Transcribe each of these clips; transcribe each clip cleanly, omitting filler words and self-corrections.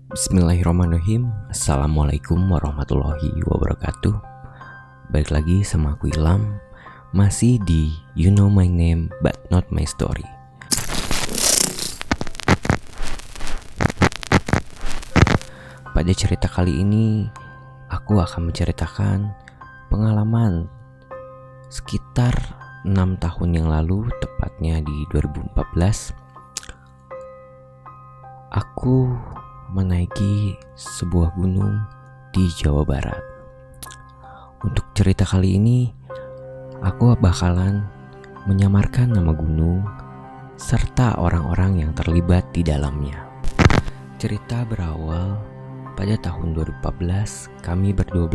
Bismillahirrahmanirrahim. Assalamualaikum warahmatullahi wabarakatuh. Balik lagi sama aku Ilham, masih di You Know My Name But Not My Story. Pada cerita kali ini, aku akan menceritakan pengalaman sekitar 6 tahun yang lalu, tepatnya di 2014. Aku menaiki sebuah gunung di Jawa Barat. Untuk cerita kali ini, aku bakalan menyamarkan nama gunung serta orang-orang yang terlibat di dalamnya. Cerita berawal pada tahun 2014, kami berdua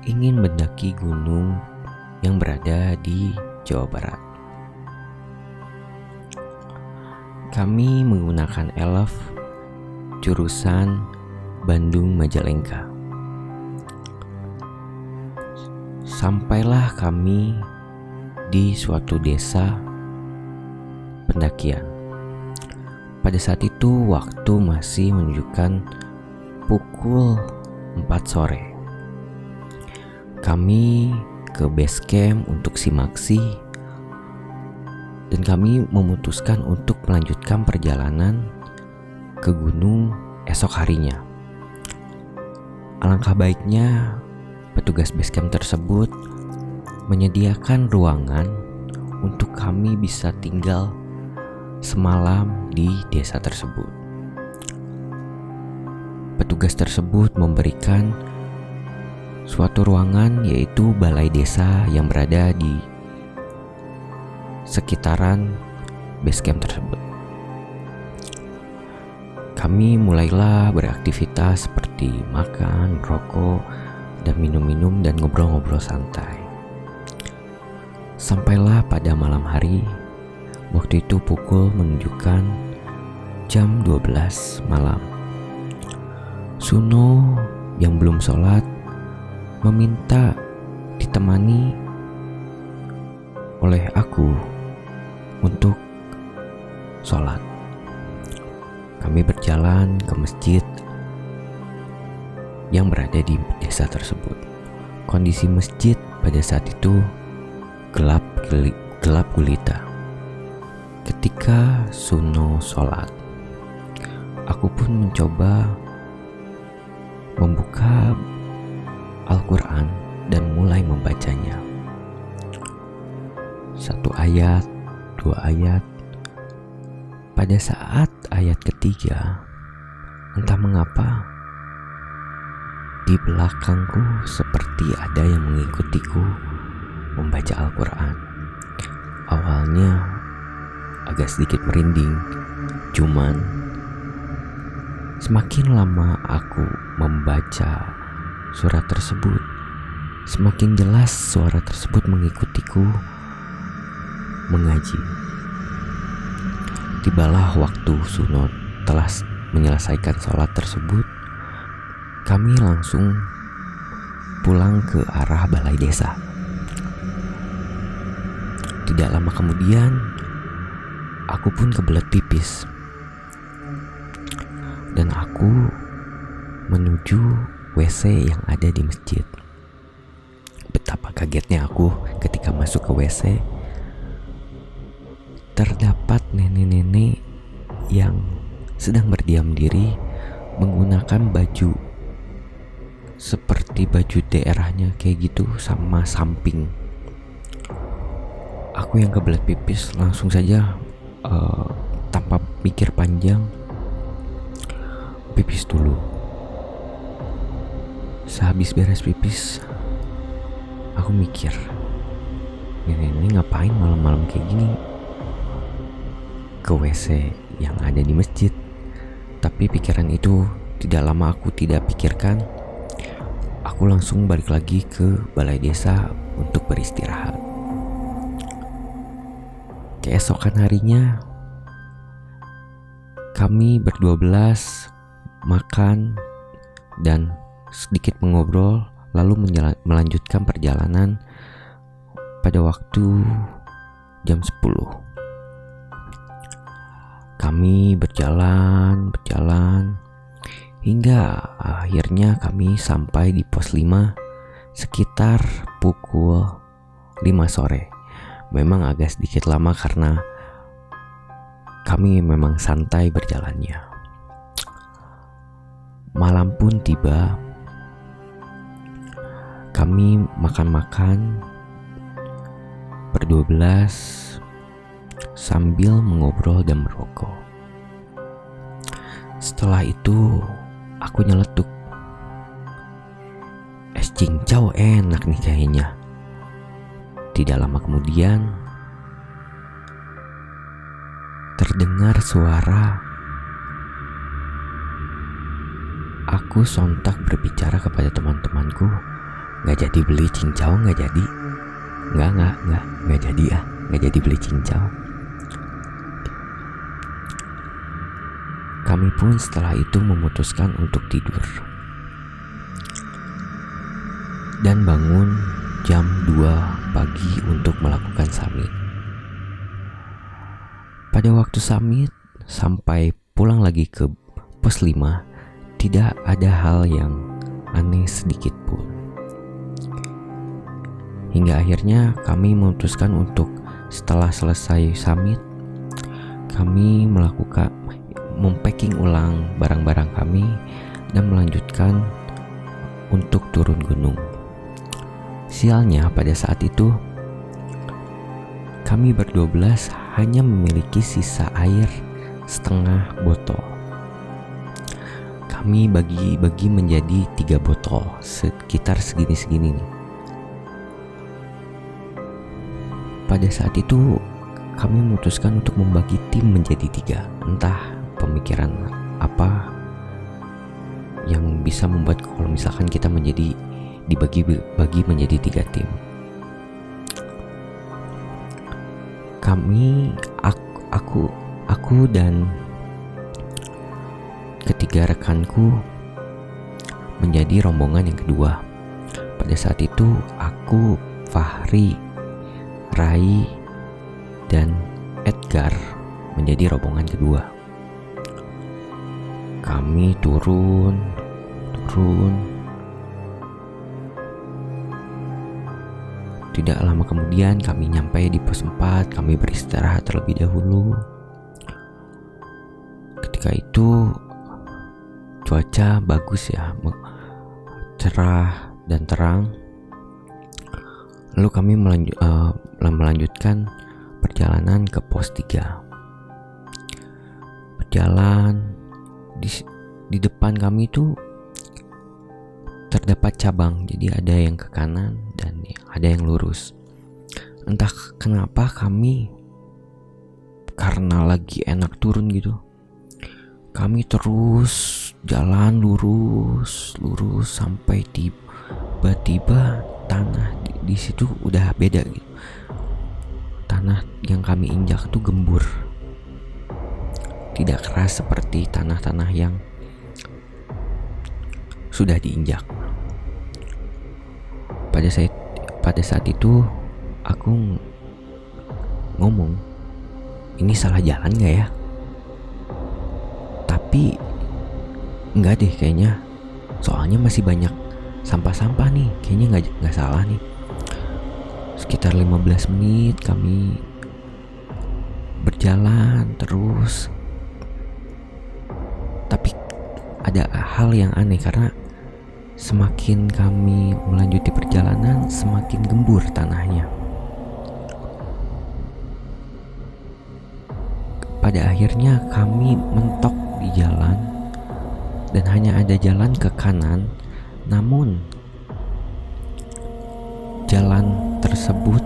ingin mendaki gunung yang berada di Jawa Barat. Kami menggunakan elf jurusan Bandung Majalengka. Sampailah kami di suatu desa pendakian. Pada saat itu waktu masih menunjukkan pukul 4 sore. Kami ke base camp untuk simaksi, dan kami memutuskan untuk melanjutkan perjalanan ke gunung esok harinya. Alangkah baiknya petugas base camp tersebut menyediakan ruangan untuk kami bisa tinggal semalam di desa tersebut. Petugas tersebut memberikan suatu ruangan, yaitu balai desa yang berada di sekitaran base camp tersebut. Kami mulailah beraktivitas seperti makan, rokok, dan minum-minum dan ngobrol-ngobrol santai. Sampailah pada malam hari. Waktu itu pukul menunjukkan jam 12 malam. Suno yang belum sholat meminta ditemani oleh aku untuk sholat. Kami berjalan ke masjid yang berada di desa tersebut. Kondisi masjid pada saat itu gelap gulita. Ketika Suno sholat, aku pun mencoba membuka Al-Quran dan mulai membacanya. 1 ayat, 2 ayat. Pada saat ayat ketiga, entah mengapa di belakangku seperti ada yang mengikutiku membaca Al-Quran. Awalnya agak sedikit merinding, cuman semakin lama aku membaca surat tersebut, semakin jelas suara tersebut mengikutiku mengaji. Tibalah waktu Suno telah menyelesaikan sholat tersebut, kami langsung pulang ke arah balai desa. Tidak lama kemudian, aku pun kebelet pipis, dan aku menuju WC yang ada di masjid. Betapa kagetnya aku ketika masuk ke WC. Terdapat nenek-nenek yang sedang berdiam diri menggunakan baju seperti baju daerahnya kayak gitu, sama samping. Aku yang kebelet pipis langsung saja tanpa pikir panjang pipis dulu. Sehabis beres pipis, aku mikir, nenek ngapain malam-malam kayak gini ke WC yang ada di masjid. Tapi pikiran itu tidak lama aku tidak pikirkan. Aku langsung balik lagi ke balai desa untuk beristirahat. Keesokan harinya, kami berdua makan dan sedikit mengobrol, lalu melanjutkan perjalanan pada waktu jam 10. Kami berjalan hingga akhirnya kami sampai di pos 5 sekitar pukul 5 sore. Memang agak sedikit lama karena kami memang santai berjalannya. Malam pun tiba. Kami makan-makan ber-12 sambil mengobrol dan merokok. Setelah itu aku nyeletuk, es cincau enak nih kayaknya. Tidak lama kemudian terdengar suara. Aku sontak berbicara kepada teman-temanku, nggak jadi beli cincau, nggak jadi. Nggak jadi nggak jadi beli cincau. Kami pun setelah itu memutuskan untuk tidur dan bangun jam 2 pagi untuk melakukan summit. Pada waktu summit sampai pulang lagi ke pos 5, tidak ada hal yang aneh sedikit pun. Hingga akhirnya kami memutuskan untuk setelah selesai summit, kami mempacking ulang barang-barang kami dan melanjutkan untuk turun gunung. Sialnya pada saat itu kami ber-12 hanya memiliki sisa air setengah botol. Kami bagi menjadi 3 botol, sekitar segini-segini nih. Pada saat itu kami memutuskan untuk membagi tim menjadi 3. Entah pemikiran apa yang bisa membuat kalau misalkan kita dibagi menjadi 3 tim. Aku dan ketiga rekanku menjadi rombongan yang kedua. Pada saat itu aku, Fahri, Rai, dan Edgar menjadi rombongan kedua. Kami turun. Tidak lama kemudian kami nyampe di pos 4. Kami beristirahat terlebih dahulu. Ketika itu cuaca bagus ya, cerah dan terang. Lalu kami melanjutkan perjalanan ke pos 3. Berjalan di depan kami itu terdapat cabang, jadi ada yang ke kanan dan ada yang lurus. Entah kenapa kami, karena lagi enak turun gitu, kami terus jalan lurus sampai tiba-tiba tanah di situ udah beda gitu. Tanah yang kami injak tuh gembur, tidak keras seperti tanah-tanah yang sudah diinjak. Pada saat itu aku ngomong, ini salah jalan gak ya? Tapi enggak deh kayaknya, soalnya masih banyak sampah-sampah nih, kayaknya nggak salah nih. Sekitar 15 menit kami berjalan terus, tapi ada hal yang aneh karena semakin kami melanjuti perjalanan, semakin gembur tanahnya. Pada akhirnya kami mentok di jalan dan hanya ada jalan ke kanan, namun jalan tersebut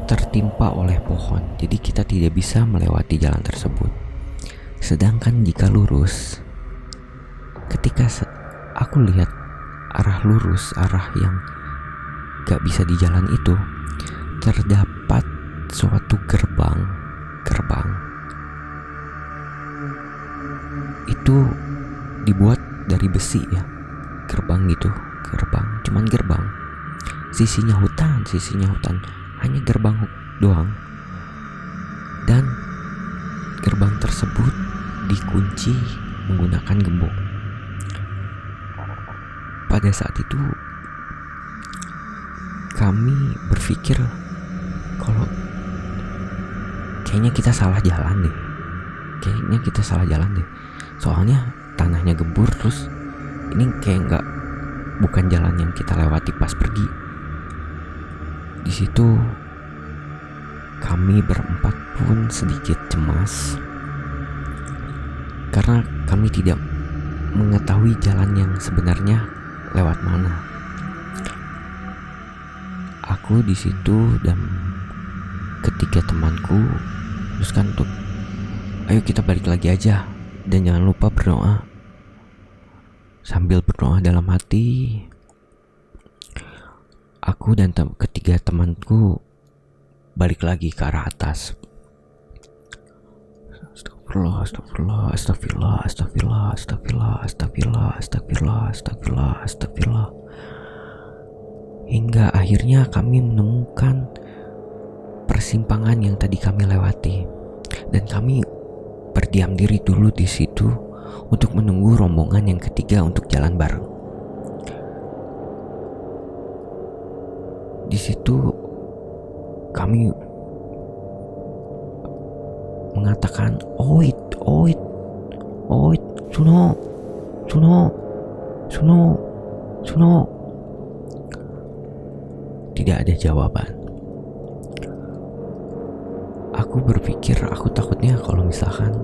tertimpa oleh pohon, jadi kita tidak bisa melewati jalan tersebut. Sedangkan jika lurus, ketika aku lihat arah lurus, arah yang gak bisa di jalan itu, terdapat suatu gerbang itu dibuat dari besi ya, gerbang, cuman gerbang, sisinya hutan, hanya gerbang doang. Dan gerbang tersebut dikunci menggunakan gembok. Pada saat itu kami berpikir kalau kayaknya kita salah jalan deh. Soalnya tanahnya gembur, terus ini kayak bukan jalan yang kita lewati pas pergi. Di situ kami berempat pun sedikit cemas karena kami tidak mengetahui jalan yang sebenarnya lewat mana. Aku di situ dan ketiga temanku teruskan untuk ayo kita balik lagi aja dan jangan lupa berdoa. Sambil berdoa dalam hati, aku dan ketiga temanku balik lagi ke arah atas. Astagfirullah. Hingga akhirnya kami menemukan persimpangan yang tadi kami lewati, dan kami berdiam diri dulu di situ untuk menunggu rombongan yang ketiga untuk jalan bareng. Di situ kami mengatakan, oit, Suno. Tidak ada jawaban. Aku berpikir, aku takutnya kalau misalkan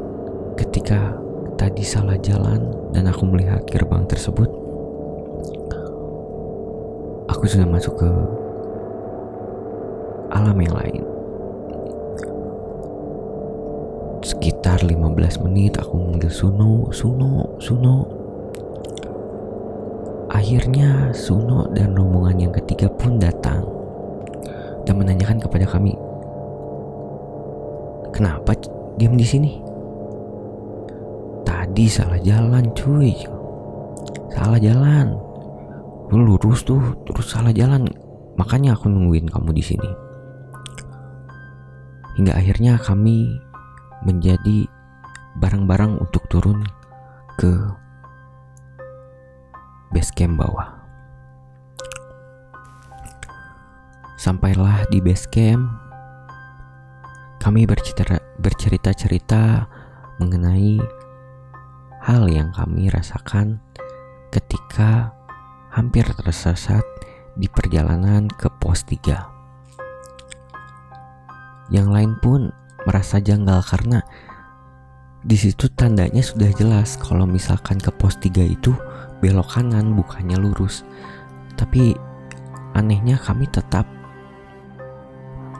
ketika tadi salah jalan dan aku melihat gerbang tersebut, aku sudah masuk ke alam yang lain. Sekitar 15 menit aku memanggil Suno. Akhirnya Suno dan rombongan yang ketiga pun datang dan menanyakan kepada kami, kenapa diam di sini? Tadi salah jalan cuy. Salah jalan. Lu lurus tuh, terus salah jalan. Makanya aku nungguin kamu di sini. Hingga akhirnya kami menjadi barang-barang untuk turun ke base camp bawah. Sampailah di base camp, kami bercerita-cerita mengenai hal yang kami rasakan ketika hampir tersesat di perjalanan ke pos 3. Yang lain pun merasa janggal karena di situ tandanya sudah jelas kalau misalkan ke pos 3 itu belok kanan, bukannya lurus. Tapi anehnya kami tetap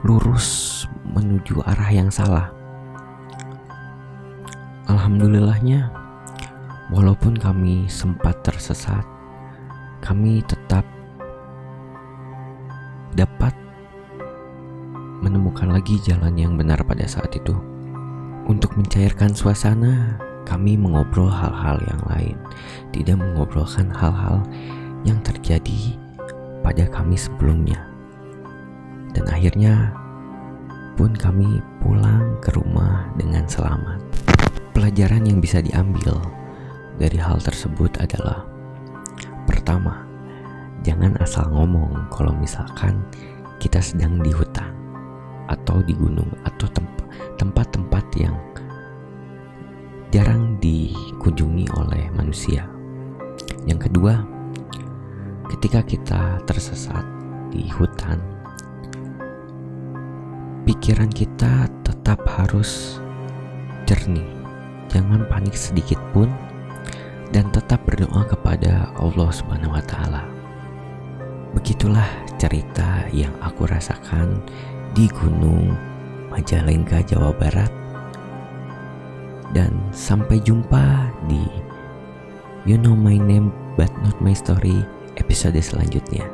lurus menuju arah yang salah. Alhamdulillahnya, walaupun kami sempat tersesat, kami tetap dapat menemukan lagi jalan yang benar pada saat itu. Untuk mencairkan suasana, kami mengobrol hal-hal yang lain, tidak mengobrolkan hal-hal yang terjadi pada kami sebelumnya. Dan akhirnya pun kami pulang ke rumah dengan selamat. Pelajaran yang bisa diambil dari hal tersebut adalah, pertama, jangan asal ngomong kalau misalkan kita sedang di hutan atau di gunung atau tempat-tempat yang jarang dikunjungi oleh manusia. Yang kedua, ketika kita tersesat di hutan, pikiran kita tetap harus jernih, jangan panik sedikit pun, dan tetap berdoa kepada Allah Subhanahu wa Ta'ala. Begitulah cerita yang aku rasakan di Gunung Majalengka, Jawa Barat. Dan sampai jumpa di You Know My Name But Not My Story episode selanjutnya.